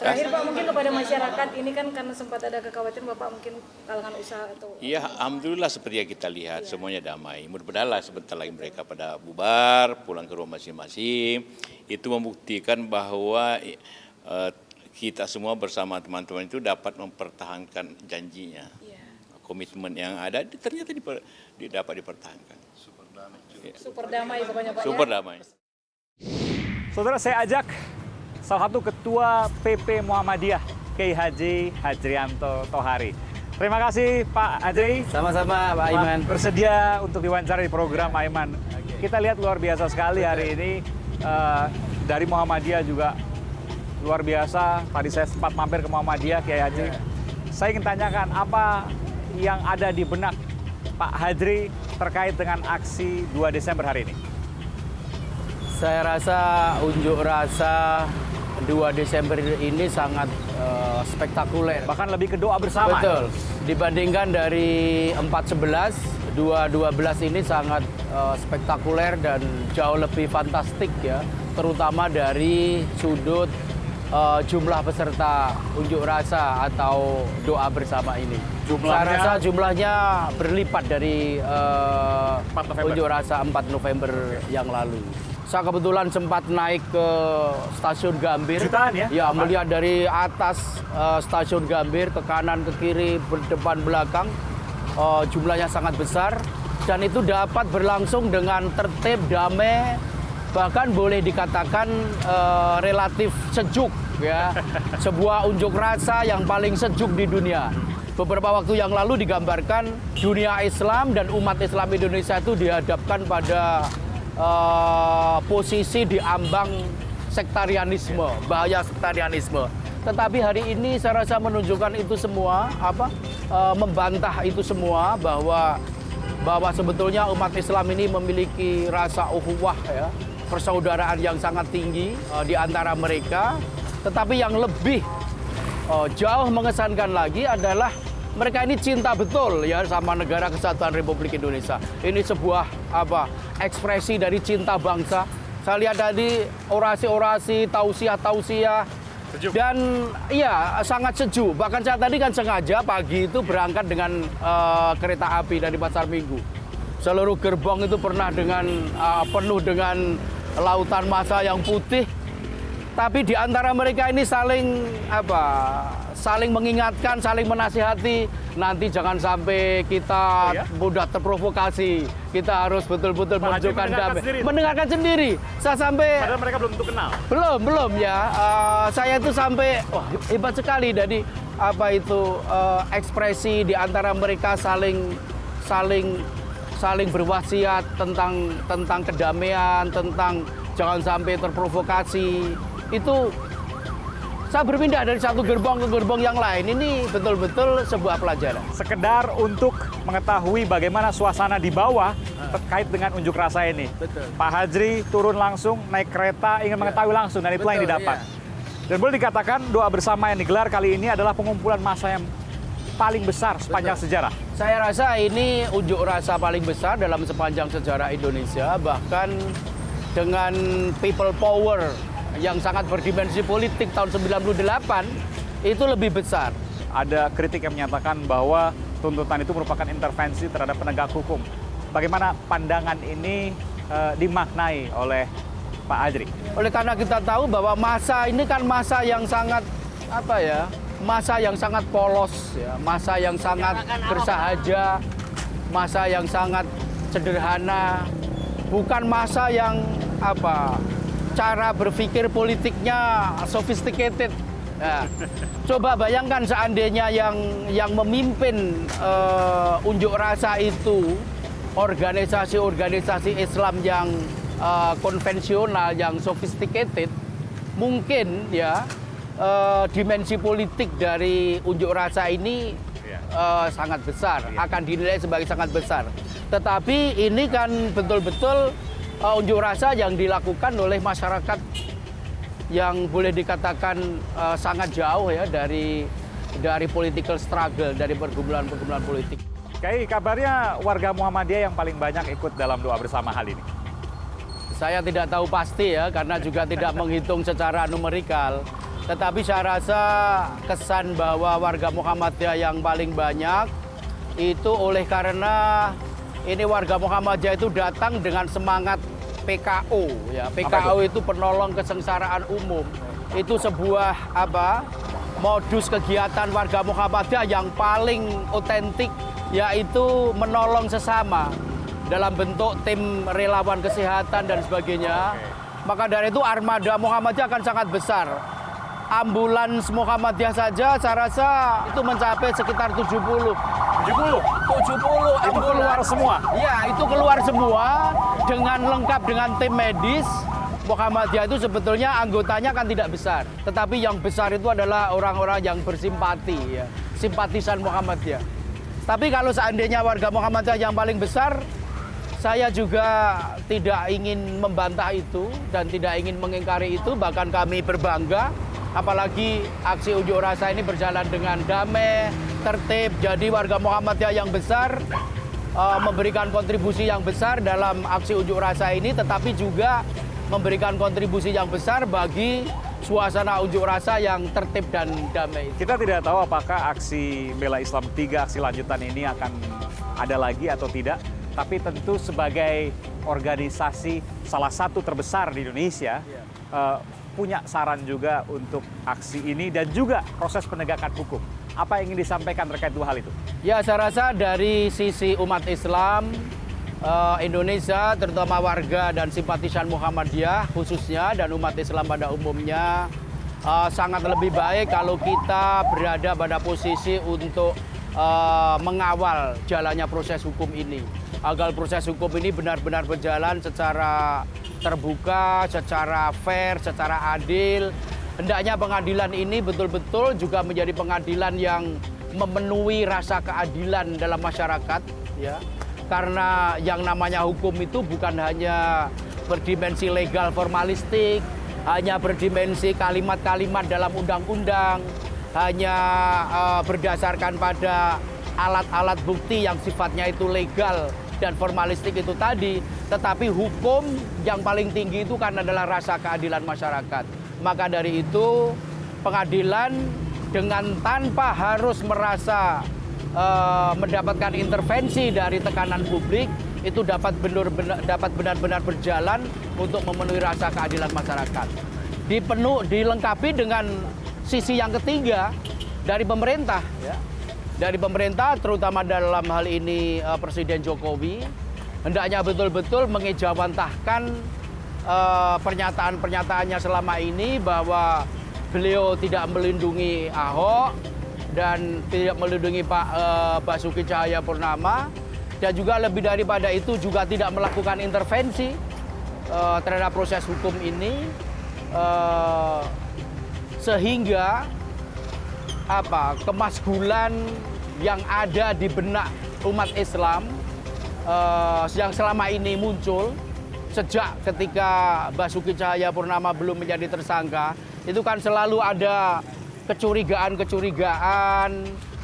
Terakhir Pak, mungkin kepada masyarakat ini kan karena sempat ada kekhawatiran Bapak mungkin kalangan usaha atau... Iya, alhamdulillah seperti yang kita lihat semuanya damai. Mudah-mudahan sebentar lagi mereka pada bubar, pulang ke rumah masing-masing. Itu membuktikan bahwa kita semua bersama teman-teman itu dapat mempertahankan janjinya. Komitmen yang ada ternyata dapat dipertahankan. Super damai pokoknya Pak. Super damai. Saudara, saya ajak salah satu ketua PP Muhammadiyah, Kiai Haji Hajrianto Tohari. Terima kasih Pak Hajri. Sama-sama Pak Aiman. Bersedia untuk diwawancara di program Aiman. Kita lihat luar biasa sekali hari ini. Dari Muhammadiyah juga luar biasa. Tadi saya sempat mampir ke Muhammadiyah, Kiai Haji. Saya ingin tanyakan apa yang ada di benak Pak Hajri terkait dengan aksi 2 Desember hari ini. Saya rasa unjuk rasa 2 Desember ini sangat spektakuler. Bahkan lebih ke doa bersama. Betul. Dibandingkan dari 4/11, 2/12 ini sangat spektakuler dan jauh lebih fantastik ya. Terutama dari sudut jumlah peserta unjuk rasa atau doa bersama ini. Saya rasa jumlahnya berlipat dari unjuk rasa 4 November yang lalu. Saya kebetulan sempat naik ke stasiun Gambir. Jutaan ya? Ya, melihat dari atas stasiun Gambir ke kanan, ke kiri, depan, belakang. Jumlahnya sangat besar. Dan itu dapat berlangsung dengan tertib, damai, bahkan boleh dikatakan relatif sejuk. Ya, sebuah unjuk rasa yang paling sejuk di dunia. Beberapa waktu yang lalu digambarkan dunia Islam dan umat Islam Indonesia itu dihadapkan pada posisi di ambang sektarianisme, bahaya sektarianisme. Tetapi hari ini saya rasa menunjukkan itu semua, membantah itu semua bahwa sebetulnya umat Islam ini memiliki rasa ukhuwah ya, persaudaraan yang sangat tinggi di antara mereka. Tetapi yang lebih jauh mengesankan lagi adalah mereka ini cinta betul ya sama negara kesatuan Republik Indonesia. Ini sebuah ekspresi dari cinta bangsa. Saya lihat tadi orasi-orasi, tausiah-tausiah dan iya sangat sejuk. Bahkan saya tadi kan sengaja pagi itu berangkat dengan kereta api dari Pasar Minggu. Seluruh gerbong itu pernah penuh dengan lautan massa yang putih. Tapi di antara mereka ini saling mengingatkan, saling menasihati. Nanti jangan sampai kita mudah terprovokasi. Kita harus betul-betul menunjukkan damai. Mendengarkan sendiri. Saya sampai. Padahal mereka belum tentu kenal. Belum ya. Saya itu sampai hebat sekali dari ekspresi di antara mereka saling berwasiat tentang kedamaian, tentang jangan sampai terprovokasi. Itu saya berpindah dari satu gerbong ke gerbong yang lain. Ini betul-betul sebuah pelajaran. Sekedar untuk mengetahui bagaimana suasana di bawah terkait dengan unjuk rasa ini. Betul. Pak Hajri turun langsung naik kereta ingin mengetahui langsung dan itulah yang didapat. Dan boleh dikatakan doa bersama yang digelar kali ini adalah pengumpulan massa yang paling besar sepanjang sejarah. Saya rasa ini unjuk rasa paling besar dalam sepanjang sejarah Indonesia. Bahkan dengan people power yang sangat berdimensi politik tahun 98 itu lebih besar. Ada kritik yang menyatakan bahwa tuntutan itu merupakan intervensi terhadap penegak hukum. Bagaimana pandangan ini dimaknai oleh Pak Hajri? Oleh karena kita tahu bahwa masa ini kan masa yang sangat masa yang sangat polos, ya, masa yang sangat bersahaja, masa yang sangat sederhana, bukan masa yang cara berpikir politiknya sophisticated. Nah, coba bayangkan seandainya yang memimpin unjuk rasa itu organisasi-organisasi Islam yang konvensional, yang sophisticated, mungkin ya dimensi politik dari unjuk rasa ini sangat besar, akan dinilai sebagai sangat besar. Tetapi ini kan betul-betul unjuk rasa yang dilakukan oleh masyarakat yang boleh dikatakan sangat jauh ya dari political struggle, dari pergumulan-pergumulan politik. Kiai, kabarnya warga Muhammadiyah yang paling banyak ikut dalam doa bersama hal ini? Saya tidak tahu pasti ya, karena juga tidak menghitung secara numerikal. Tetapi saya rasa kesan bahwa warga Muhammadiyah yang paling banyak itu oleh karena ini warga Muhammadiyah itu datang dengan semangat PKO ya. PKO itu penolong kesengsaraan umum. Itu sebuah modus kegiatan warga Muhammadiyah yang paling otentik, yaitu menolong sesama dalam bentuk tim relawan kesehatan dan sebagainya. Maka dari itu armada Muhammadiyah akan sangat besar. Ambulans Muhammadiyah saja saya rasa itu mencapai sekitar 70 ambulans. Itu keluar semua? Ya, itu keluar semua dengan lengkap dengan tim medis. Muhammadiyah itu sebetulnya anggotanya kan tidak besar. Tetapi yang besar itu adalah orang-orang yang bersimpati, ya, simpatisan Muhammadiyah. Tapi kalau seandainya warga Muhammadiyah yang paling besar, saya juga tidak ingin membantah itu dan tidak ingin mengingkari itu. Bahkan kami berbangga, apalagi aksi unjuk rasa ini berjalan dengan damai, tertib. Jadi warga Muhammadiyah yang besar memberikan kontribusi yang besar dalam aksi unjuk rasa ini, tetapi juga memberikan kontribusi yang besar bagi suasana unjuk rasa yang tertib dan damai. Kita tidak tahu apakah aksi Bela Islam 3, aksi lanjutan ini akan ada lagi atau tidak. Tapi tentu sebagai organisasi salah satu terbesar di Indonesia, punya saran juga untuk aksi ini dan juga proses penegakan hukum. Apa yang ingin disampaikan terkait dua hal itu? Ya, saya rasa dari sisi umat Islam Indonesia, terutama warga dan simpatisan Muhammadiyah khususnya dan umat Islam pada umumnya, sangat lebih baik kalau kita berada pada posisi untuk mengawal jalannya proses hukum ini. Agar proses hukum ini benar-benar berjalan secara terbuka, secara fair, secara adil. Hendaknya pengadilan ini betul-betul juga menjadi pengadilan yang memenuhi rasa keadilan dalam masyarakat, ya. Karena yang namanya hukum itu bukan hanya berdimensi legal formalistik, hanya berdimensi kalimat-kalimat dalam undang-undang, hanya berdasarkan pada alat-alat bukti yang sifatnya itu legal dan formalistik itu tadi, tetapi hukum yang paling tinggi itu kan adalah rasa keadilan masyarakat. Maka dari itu pengadilan dengan tanpa harus merasa mendapatkan intervensi dari tekanan publik itu dapat benar-benar berjalan untuk memenuhi rasa keadilan masyarakat. Dilengkapi dengan sisi yang ketiga dari pemerintah, ya. Dari pemerintah, terutama dalam hal ini Presiden Jokowi, hendaknya betul-betul mengejawantahkan pernyataan-pernyataannya selama ini bahwa beliau tidak melindungi Ahok dan tidak melindungi Pak Basuki Cahayapurnama, dan juga lebih daripada itu juga tidak melakukan intervensi terhadap proses hukum ini, sehingga kemasgulan yang ada di benak umat Islam yang selama ini muncul sejak ketika Basuki Cahayapurnama belum menjadi tersangka, itu kan selalu ada kecurigaan,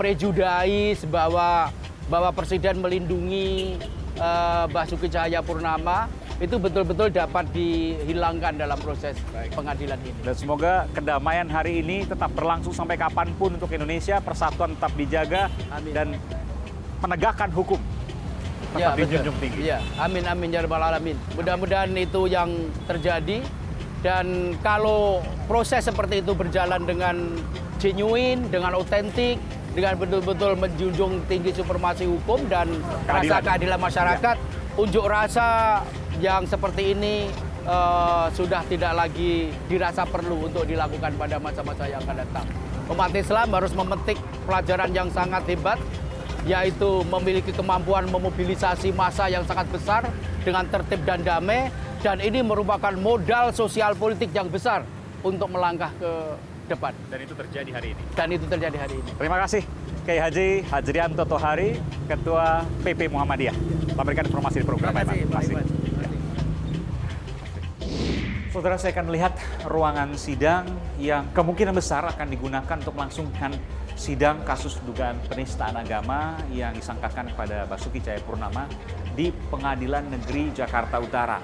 prejudis bahwa Presiden melindungi Basuki Cahayapurnama. Itu betul-betul dapat dihilangkan dalam proses pengadilan ini. Dan semoga kedamaian hari ini tetap berlangsung sampai kapanpun untuk Indonesia, persatuan tetap dijaga. Amin. Dan penegakan hukum tetap dijunjung tinggi. Ya, amin amin ya rabbal alamin. Mudah-mudahan itu yang terjadi, dan kalau proses seperti itu berjalan dengan genuine, dengan otentik, dengan betul-betul menjunjung tinggi supremasi hukum dan rasa keadilan masyarakat, unjuk rasa yang seperti ini sudah tidak lagi dirasa perlu untuk dilakukan pada masa-masa yang akan datang. Umat Islam harus memetik pelajaran yang sangat hebat, yaitu memiliki kemampuan memobilisasi massa yang sangat besar dengan tertib dan damai, dan ini merupakan modal sosial politik yang besar untuk melangkah ke depan. Dan itu terjadi hari ini. Terima kasih Kiai Haji Hajrianto Tohari, Ketua PP Muhammadiyah. Telah memberikan informasi di program. Terima kasih. Saudara, saya akan melihat ruangan sidang yang kemungkinan besar akan digunakan untuk melangsungkan sidang kasus dugaan penistaan agama yang disangkakan kepada Basuki Cahayapurnama di Pengadilan Negeri Jakarta Utara.